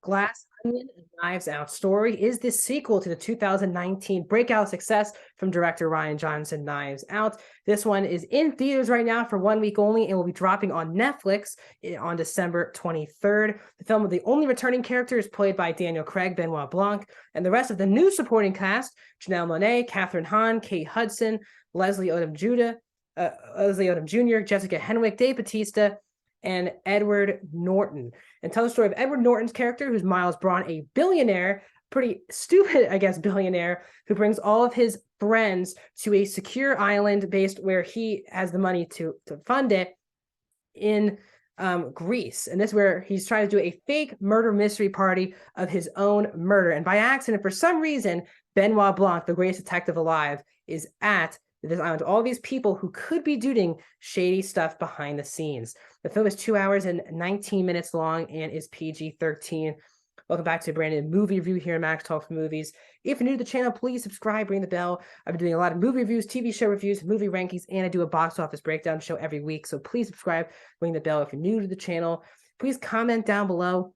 Glass Onion: Knives Out Story is the sequel to the 2019 breakout success from director Rian Johnson, Knives Out. This one is in theaters right now for 1 week only and will be dropping on Netflix on December 23rd. The film, the only returning character, is played by Daniel Craig, Benoit Blanc, and the rest of the new supporting cast: Janelle Monáe, Catherine Hahn, Kate Hudson, Leslie Odom Jr., Jessica Henwick, Dave Bautista, and Edward Norton, and tell the story of Edward Norton's character, who's Miles Braun, a billionaire, pretty stupid, I guess, billionaire, who brings all of his friends to a secure island based where he has the money to fund it in Greece. And this is where he's trying to do a fake murder mystery party of his own murder. And by accident, for some reason, Benoit Blanc, the greatest detective alive, is at this island. All these people who could be doing shady stuff behind the scenes. The film is 2 hours and 19 minutes long and is PG-13. Welcome back to a brand new movie review here at Max Talk for Movies. If you're new to the channel, please subscribe, ring the bell. I've been doing a lot of movie reviews, TV show reviews, movie rankings, and I do a box office breakdown show every week. So please subscribe, ring the bell if you're new to the channel. Please comment down below.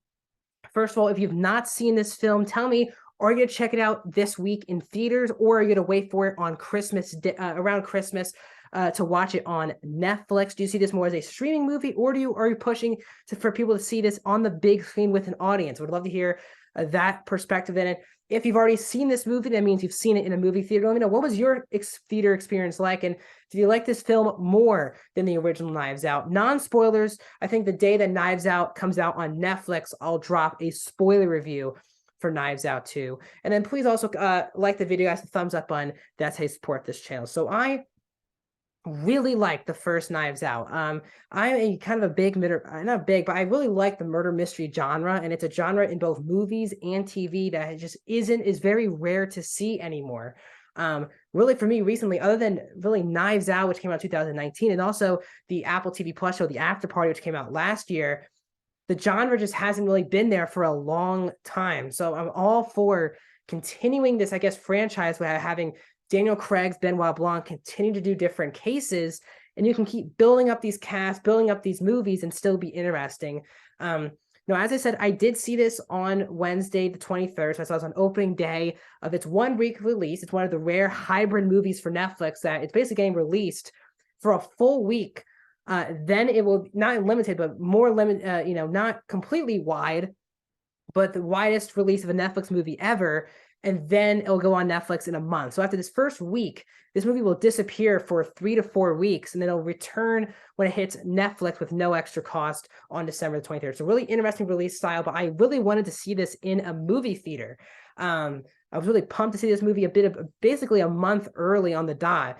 First of all, if you've not seen this film, tell me, are you going to check it out this week in theaters, or are you going to wait for it on Christmas, around Christmas, to watch it on Netflix? Do you see this more as a streaming movie, or are you pushing for people to see this on the big screen with an audience? Would love to hear that perspective in it. If you've already seen this movie, that means you've seen it in a movie theater. Let me know, what was your theater experience like, and did you like this film more than the original Knives Out? Non-spoilers. I think the day that Knives Out comes out on Netflix, I'll drop a spoiler review for Knives Out 2. And then please also like the video, guys, the thumbs up button. That's how you support this channel. So I really like the first Knives Out. I'm a kind of a big not big, but I really like the murder mystery genre, and it's a genre in both movies and TV that just is very rare to see anymore. Really for me recently, other than really Knives Out, which came out in 2019, and also the Apple TV Plus show, The After Party, which came out last year, the genre just hasn't really been there for a long time. So I'm all for continuing this, I guess, franchise by having Daniel Craig's Benoit Blanc continue to do different cases, and you can keep building up these casts, building up these movies, and still be interesting. Now, as I said, I did see this on Wednesday, the 23rd. So I saw this on opening day of its 1 week release. It's one of the rare hybrid movies for Netflix that it's basically getting released for a full week. Then it will, not limited, but more limited, not completely wide, but the widest release of a Netflix movie ever. And then it'll go on Netflix in a month. So after this first week, this movie will disappear for 3 to 4 weeks, and then it'll return when it hits Netflix with no extra cost on December the 23rd. So really interesting release style, but I really wanted to see this in a movie theater. I was really pumped to see this movie basically a month early on the dot.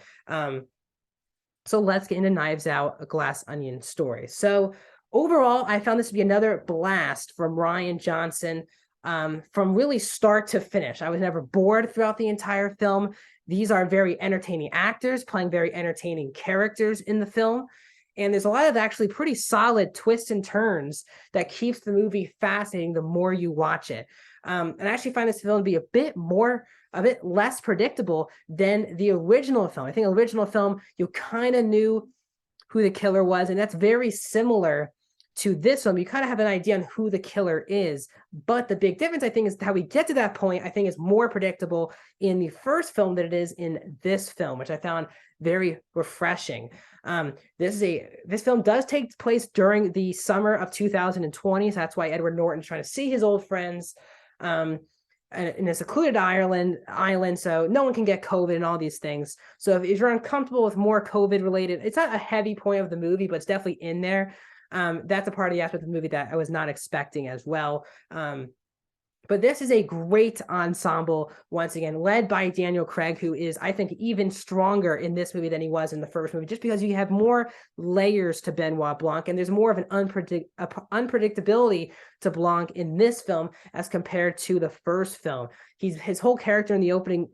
So let's get into Knives Out: A Glass Onion Story. So overall, I found this to be another blast from Rian Johnson, from really start to finish. I was never bored throughout the entire film. These are very entertaining actors playing very entertaining characters in the film. And there's a lot of actually pretty solid twists and turns that keeps the movie fascinating the more you watch it. And I actually find this film to be a bit less predictable than the original film. I think the original film, you kind of knew who the killer was, and that's very similar to this film. You kind of have an idea on who the killer is, but the big difference, I think, is how we get to that point, I think, is more predictable in the first film than it is in this film, which I found very refreshing. This film does take place during the summer of 2020, so that's why Edward Norton's trying to see his old friends in a secluded island, so no one can get COVID and all these things. So if you're uncomfortable with more COVID related, it's not a heavy point of the movie, but it's definitely in there. That's a part of the aspect of the movie that I was not expecting as well. But this is a great ensemble, once again, led by Daniel Craig, who is, I think, even stronger in this movie than he was in the first movie, just because you have more layers to Benoit Blanc, and there's more of an unpredictability to Blanc in this film as compared to the first film. His whole character in the opening,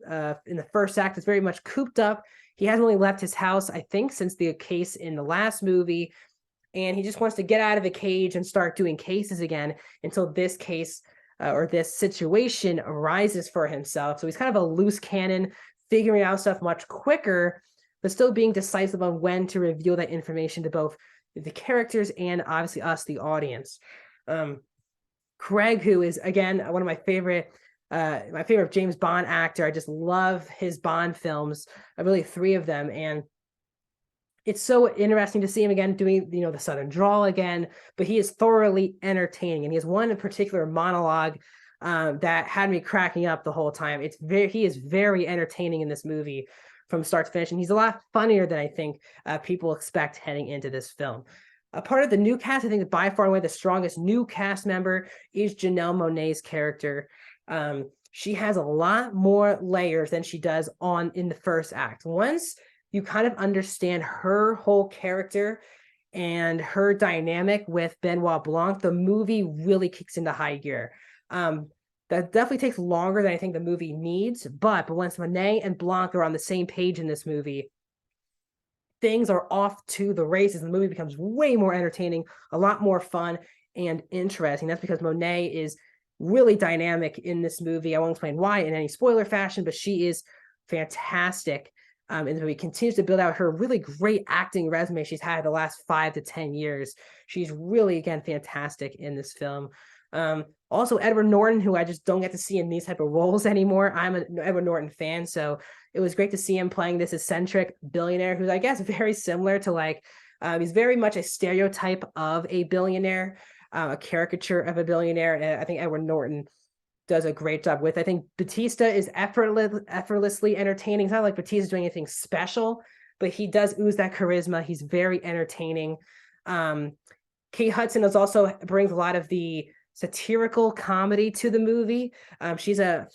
in the first act, is very much cooped up. He hasn't really left his house, I think, since the case in the last movie, and he just wants to get out of the cage and start doing cases again until this case or this situation arises for himself. So he's kind of a loose cannon, figuring out stuff much quicker, but still being decisive on when to reveal that information to both the characters and obviously us, the audience. Craig, who is again one of my favorite James Bond actor. I just love his Bond films. I really three of them, and it's so interesting to see him again doing the Southern drawl again. But he is thoroughly entertaining, and he has one in particular monologue that had me cracking up the whole time. He is very entertaining in this movie from start to finish, and he's a lot funnier than I think people expect heading into this film. A part of the new cast, I think by far and away the strongest new cast member is Janelle Monáe's character. She has a lot more layers than she does in the first act. Once you kind of understand her whole character and her dynamic with Benoit Blanc, the movie really kicks into high gear. That definitely takes longer than I think the movie needs, but once Monáe and Blanc are on the same page in this movie, things are off to the races. The movie becomes way more entertaining, a lot more fun and interesting. That's because Monáe is really dynamic in this movie. I won't explain why in any spoiler fashion, but she is fantastic. And the movie continues to build out her really great acting resume she's had the last 5 to 10 years. She's really, again, fantastic in this film. Also, Edward Norton, who I just don't get to see in these type of roles anymore. I'm an Edward Norton fan, so it was great to see him playing this eccentric billionaire who's, I guess, very similar to he's very much a stereotype of a billionaire, a caricature of a billionaire. And I think Edward Norton does a great job with. I think Batista is effortlessly entertaining. It's not like Batista's doing anything special, but he does ooze that charisma. He's very entertaining. Kate Hudson brings a lot of the satirical comedy to the movie. She's a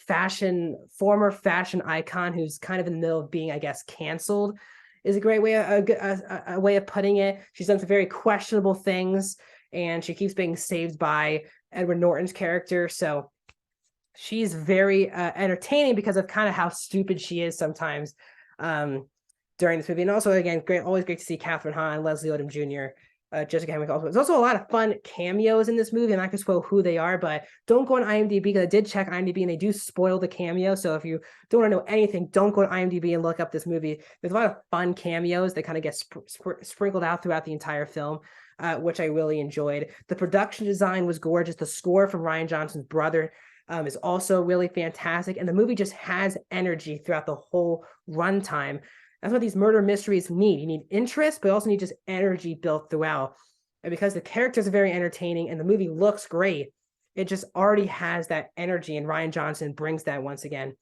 former fashion icon who's kind of in the middle of being, I guess, canceled, is a great way, a way of putting it. She's done some very questionable things, and she keeps being saved by Edward Norton's character. So she's very entertaining because of kind of how stupid she is sometimes during this movie. And also, again, always great to see Kathryn Hahn, Leslie Odom Jr., Jessica Henwick. There's also a lot of fun cameos in this movie. I'm not going to spoil who they are, but don't go on IMDb, because I did check IMDb and they do spoil the cameo. So if you don't want to know anything, don't go to IMDb and look up this movie. There's a lot of fun cameos that kind of get sprinkled out throughout the entire film, which I really enjoyed. The production design was gorgeous. The score from Rian Johnson's brother is also really fantastic. And the movie just has energy throughout the whole runtime. That's what these murder mysteries need. You need interest, but also need just energy built throughout. And because the characters are very entertaining and the movie looks great, it just already has that energy. And Rian Johnson brings that once again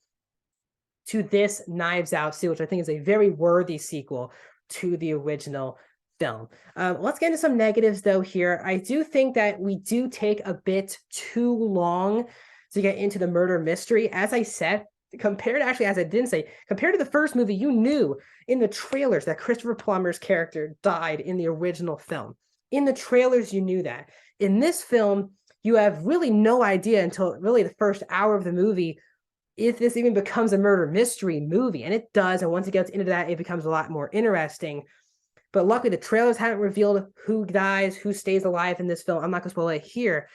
to this Knives Out sequel, which I think is a very worthy sequel to the original film. Let's get into some negatives, though, here. I do think that we do take a bit too long to get into the murder mystery. As I said, compared to the first movie, you knew in the trailers that Christopher Plummer's character died in the original film. In the trailers, you knew that. In this film, you have really no idea until really the first hour of the movie if this even becomes a murder mystery movie. And it does. And once it gets into that, it becomes a lot more interesting. But luckily, the trailers haven't revealed who dies, who stays alive in this film. I'm not going to spoil it here.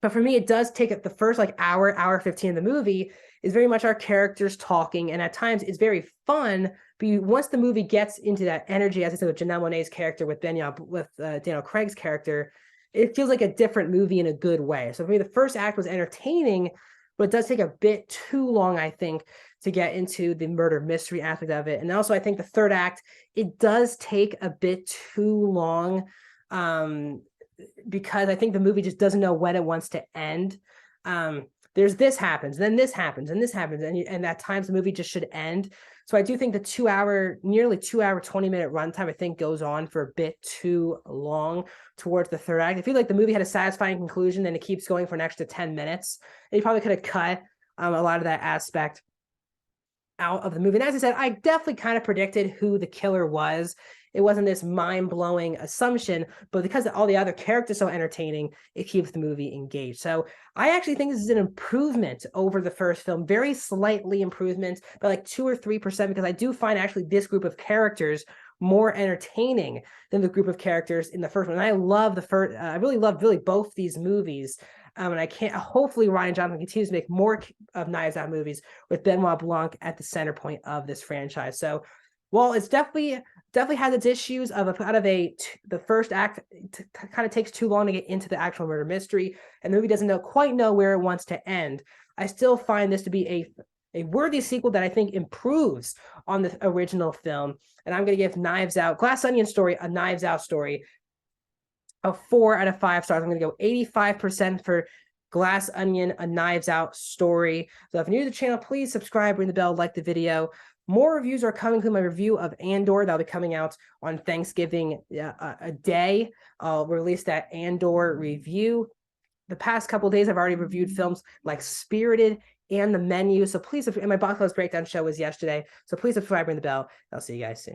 But for me, it does take the first hour 15 of the movie is very much our characters talking. And at times it's very fun. But once the movie gets into that energy, as I said, with Janelle Monáe's character, with Daniel Craig's character, it feels like a different movie in a good way. So for me, the first act was entertaining, but it does take a bit too long, I think, to get into the murder mystery aspect of it. And also, I think the third act, it does take a bit too long. Because I think the movie just doesn't know when it wants to end. There's this happens, then this happens, and this happens, and at times the movie just should end. So I do think the nearly 2 hour, 20-minute runtime, I think, goes on for a bit too long towards the third act. I feel like the movie had a satisfying conclusion, and it keeps going for an extra 10 minutes. And you probably could have cut a lot of that aspect out of the movie. And as I said, I definitely kind of predicted who the killer was. It wasn't this mind-blowing assumption, but because all the other characters are so entertaining, it keeps the movie engaged. So I actually think this is an improvement over the first film, very slightly improvement, by like 2 or 3%, because I do find actually this group of characters more entertaining than the group of characters in the first one. And I love I really love both these movies. And hopefully Rian Johnson continues to make more of Knives Out movies with Benoit Blanc at the center point of this franchise. So while it's definitely definitely has its issues of the first act kind of takes too long to get into the actual murder mystery, and the movie doesn't quite know where it wants to end. I still find this to be a worthy sequel that I think improves on the original film. And I'm going to give Knives Out, Glass Onion Story, a Knives Out story, a 4 out of 5 stars. I'm going to go 85% for Glass Onion, a Knives Out story. So if you're new to the channel, please subscribe, ring the bell, like the video. More reviews are coming to my review of Andor. That'll be coming out on Thanksgiving a day. I'll release that Andor review. The past couple days, I've already reviewed films like Spirited and The Menu. So please, and my box office breakdown show was yesterday. So please subscribe, ring the bell. I'll see you guys soon.